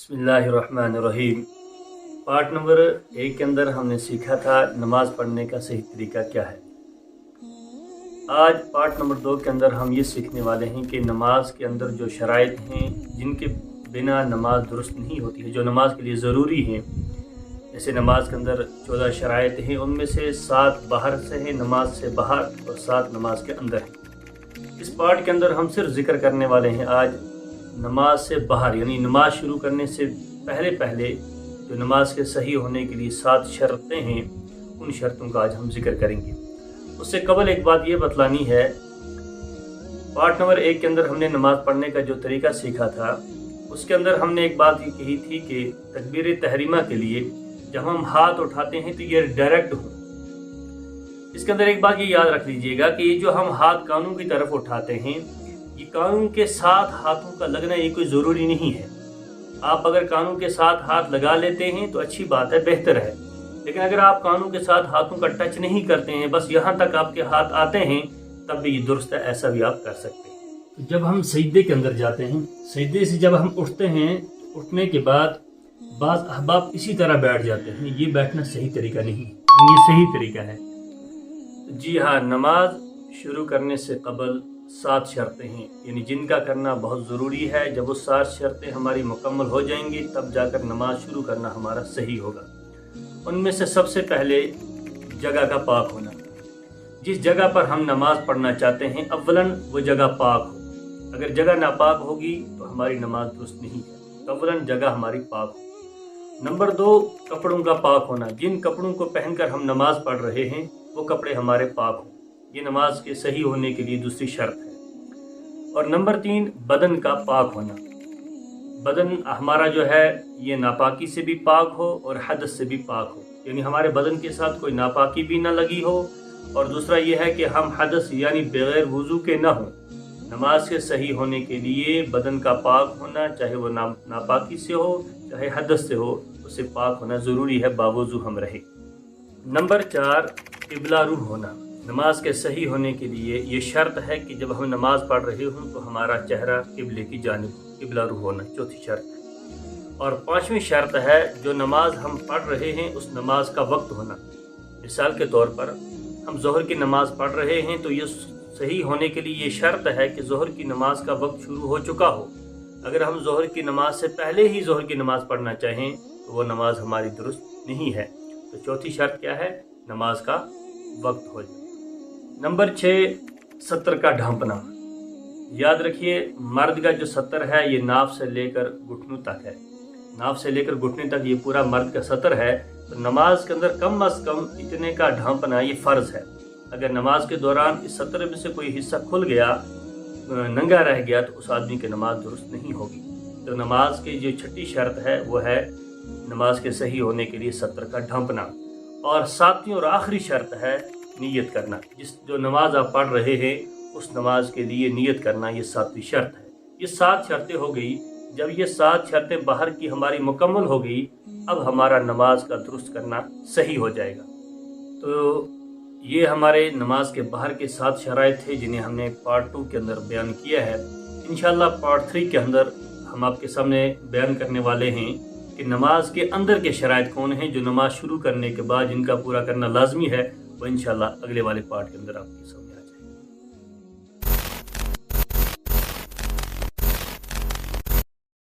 बिस्मिल्लाहिर्रहमानिर्रहीम। Part number 1 के अंदर हमने सीखा था नमाज पढ़ने का सही तरीका क्या है। आज पार्ट नंबर 2 के अंदर हम ये सीखने वाले हैं कि नमाज के अंदर जो शराइत हैं जिनके बिना नमाज दुरुस्त नहीं होती है, जो नमाज के लिए ज़रूरी हैं। जैसे नमाज के अंदर 14 शराइत हैं, उनमें से 7 बाहर से हैं, नमाज से बाहर, और 7 नमाज के अंदर हैं। इस पार्ट के अंदर हम सिर्फ जिक्र करने वाले हैं आज नमाज से बाहर, यानी नमाज शुरू करने से पहले जो नमाज के सही होने के लिए 7 शर्तें हैं, उन शर्तों का आज हम जिक्र करेंगे। उससे कबल एक बात ये बतलानी है, पार्ट नंबर 1 के अंदर हमने नमाज पढ़ने का जो तरीका सीखा था, उसके अंदर हमने एक बात ये कही थी कि तकबीर तहरीमा के लिए जब हम हाथ उठाते हैं तो ये डायरेक्ट हो। इसके अंदर एक बात ये याद रख लीजिएगा कि ये जो हम हाथ कानों की तरफ उठाते हैं, ये कानों के साथ हाथों का लगना ये कोई ज़रूरी नहीं है। आप अगर कानों के साथ हाथ लगा लेते हैं तो अच्छी बात है, बेहतर है। लेकिन अगर आप कानों के साथ हाथों का टच नहीं करते हैं, बस यहाँ तक आपके हाथ आते हैं, तब भी ये दुरुस्त है, ऐसा भी आप कर सकते हैं। जब हम सजदे के अंदर जाते हैं, सजदे से जब हम उठते हैं, उठने के बाद बाज़ अहबाब इसी तरह बैठ जाते हैं। ये बैठना सही तरीका नहीं, ये सही तरीका है। जी हाँ, नमाज शुरू करने से कबल 7 शर्तें हैं, यानी जिनका करना बहुत ज़रूरी है। जब वो 7 शर्तें हमारी मुकम्मल हो जाएंगी, तब जाकर नमाज शुरू करना हमारा सही होगा। उनमें से सबसे पहले जगह का पाक होना। जिस जगह पर हम नमाज पढ़ना चाहते हैं, अव्वलन वो जगह पाक हो। अगर जगह नापाक होगी तो हमारी नमाज दुरुस्त नहीं है। तो अव्वलन जगह हमारी पाक हो। नंबर 2, कपड़ों का पाक होना। जिन कपड़ों को पहनकर हम नमाज पढ़ रहे हैं, वो कपड़े हमारे पाक हों। ये नमाज के सही होने के लिए दूसरी शर्त है। और नंबर 3, बदन का पाक होना। बदन हमारा जो है ये नापाकी से भी पाक हो और हदस से भी पाक हो, यानी हमारे बदन के साथ कोई नापाकी भी ना लगी हो। और दूसरा ये है कि हम हदस यानी बगैर वुज़ू के ना हो। नमाज के सही होने के लिए बदन का पाक होना, चाहे वो नापाकी से हो चाहे हदस से हो, उससे पाक होना ज़रूरी है, बावुज़ू हम रहे। नंबर 4, क़िबला रुख होना। नमाज के सही होने के लिए ये शर्त है कि जब हम नमाज पढ़ रहे हों तो हमारा चेहरा क़िबले की जानिब, क़िबला रुख होना चौथी शर्त है। और 5वीं शर्त है, जो नमाज हम पढ़ रहे हैं उस नमाज का वक्त होना। मिसाल के तौर पर हम ज़ोहर की नमाज पढ़ रहे हैं तो ये सही होने के लिए ये शर्त है कि ज़ोहर की नमाज का वक्त शुरू हो चुका हो। अगर हम ज़ोहर की नमाज से पहले ही ज़ोहर की नमाज पढ़ना चाहें तो वो नमाज हमारी दुरुस्त नहीं है। तो चौथी शर्त क्या है? नमाज का वक्त हो जाए। नंबर 6, सतर का ढांपना। याद रखिए, मर्द का जो सतर है ये नाफ से लेकर घुटनों तक है। नाफ से लेकर घुटने तक ये पूरा मर्द का सतर है। तो नमाज के अंदर कम अज़ कम इतने का ढांपना ये फ़र्ज़ है। अगर नमाज के दौरान इस सतर में से कोई हिस्सा खुल गया, नंगा रह गया, तो उस आदमी की नमाज दुरुस्त नहीं होगी। तो नमाज की जो छठी शर्त है वो है नमाज के सही होने के लिए सतर का ढांपना। और 7वीं और आखिरी शर्त है नियत करना। जो नमाज आप पढ़ रहे हैं उस नमाज के लिए नियत करना, ये 7वीं शर्त है। ये 7 शर्तें हो गई। जब ये 7 शर्तें बाहर की हमारी मुकम्मल हो गई, अब हमारा नमाज का दुरुस्त करना सही हो जाएगा। तो ये हमारे नमाज के बाहर के 7 शराइत थे जिन्हें हमने पार्ट 2 के अंदर बयान किया है। इंशाल्लाह पार्ट 3 के अंदर हम आपके सामने बयान करने वाले हैं कि नमाज के अंदर के शराइत कौन हैं, जो नमाज शुरू करने के बाद जिनका पूरा करना लाजमी है। वो इंशाल्लाह अगले वाले पार्ट के अंदर आपके सामने